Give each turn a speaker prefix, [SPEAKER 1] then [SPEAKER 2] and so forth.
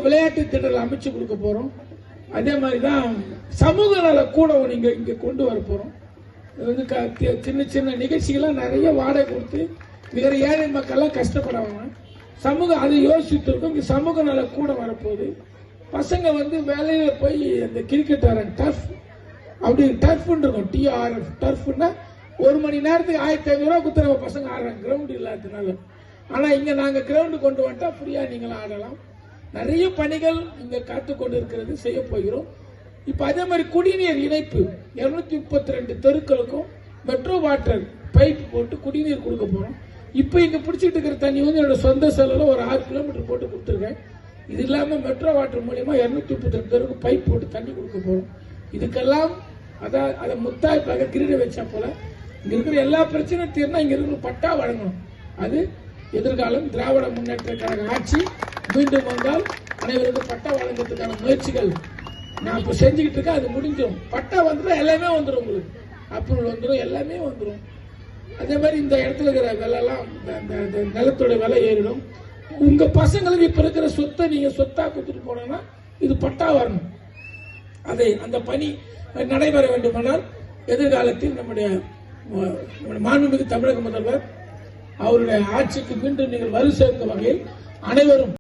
[SPEAKER 1] விளையாட்டு திட்டங்கள் அமைச்சு கொடுக்க போறோம். அதே மாதிரிதான் சமூக நல கூட நீங்க இங்க கொண்டு வர போறோம். சின்ன சின்ன நிகழ்ச்சிகள்லாம் நிறைய வாடகை கொடுத்து வேற ஏழை மக்கள்லாம் கஷ்டப்படுவாங்க. சமூகம் அதை யோசிச்சுட்டு இருக்கும். இங்க சமூக நல கூட வரப்போகுது. பசங்க வேலையில போய் அந்த கிரிக்கெட் ஆடுறாங்க, டர்ஃப் அப்படி டர்ஃப்னு இருக்கும். டிஆர்எஃப் டர்ஃப்னா 1 மணி நேரத்துக்கு 1500 ரூபா கொடுத்து நம்ம பசங்க ஆடுறாங்க, கிரவுண்ட் இல்லாததுனால. ஆனா இங்க நாங்க கிரவுண்டு கொண்டு வந்துட்டா ஃப்ரீயா நீங்களும் ஆடலாம். நிறைய பணிகள் இங்க காத்து கொண்டு இருக்கிறது, செய்ய போகிறோம். இப்ப அதே மாதிரி குடிநீர் இணைப்பு 232 தெருக்களுக்கும் மெட்ரோ வாட்டர் பைப் போட்டு குடிநீர் கொடுக்க போறோம். இப்ப இங்க பிடிச்சிட்டு இருக்கிற தண்ணி என்னோட சொந்த செலவுல ஒரு 6 கிலோமீட்டர் போட்டு கொடுத்துருக்கேன். இது இல்லாம மெட்ரோ வாட்டர் மூலியமா 232 பேருக்கு பைப் போட்டு தண்ணி கொடுக்க போறோம். இதுக்கெல்லாம் அதை முத்தாய்ப்பாக கிரீட வச்சா போல இங்க இருக்கிற எல்லா பிரச்சனையும் தீர்னா இங்க இருக்கிற பட்டா வழங்கணும். அது எதிர்காலம் திராவிட முன்னேற்ற கழக ஆட்சி மீண்டும் வந்தால் அனைவருக்கும் பட்டா வழங்குறதுக்கான முயற்சிகள் நான் இப்ப செஞ்சுக்கிட்டு இருக்கேன். அது முடிஞ்சிடும். பட்டா வந்துடும், எல்லாமே வந்துடும், உங்களுக்கு அப்ரூவல் வந்துடும், எல்லாமே வந்துடும். அதே மாதிரி இந்த இடத்துல இருக்கிற விலைலாம் நிலத்தோட விலை ஏறிடும். உங்க பசங்களுக்கு இப்ப இருக்கிற சொத்தை நீங்க சொத்தா கொடுத்துட்டு போனோம்னா இது பட்டா வரணும். அந்த பணி நடைபெற வேண்டுமானால் எதிர்காலத்தில் நம்முடைய மாண்புமிகு தமிழக முதல்வர் அவருடைய ஆட்சிக்கு மீண்டும் நீங்கள் வலு சேர்க்கும் வகையில் அனைவரும்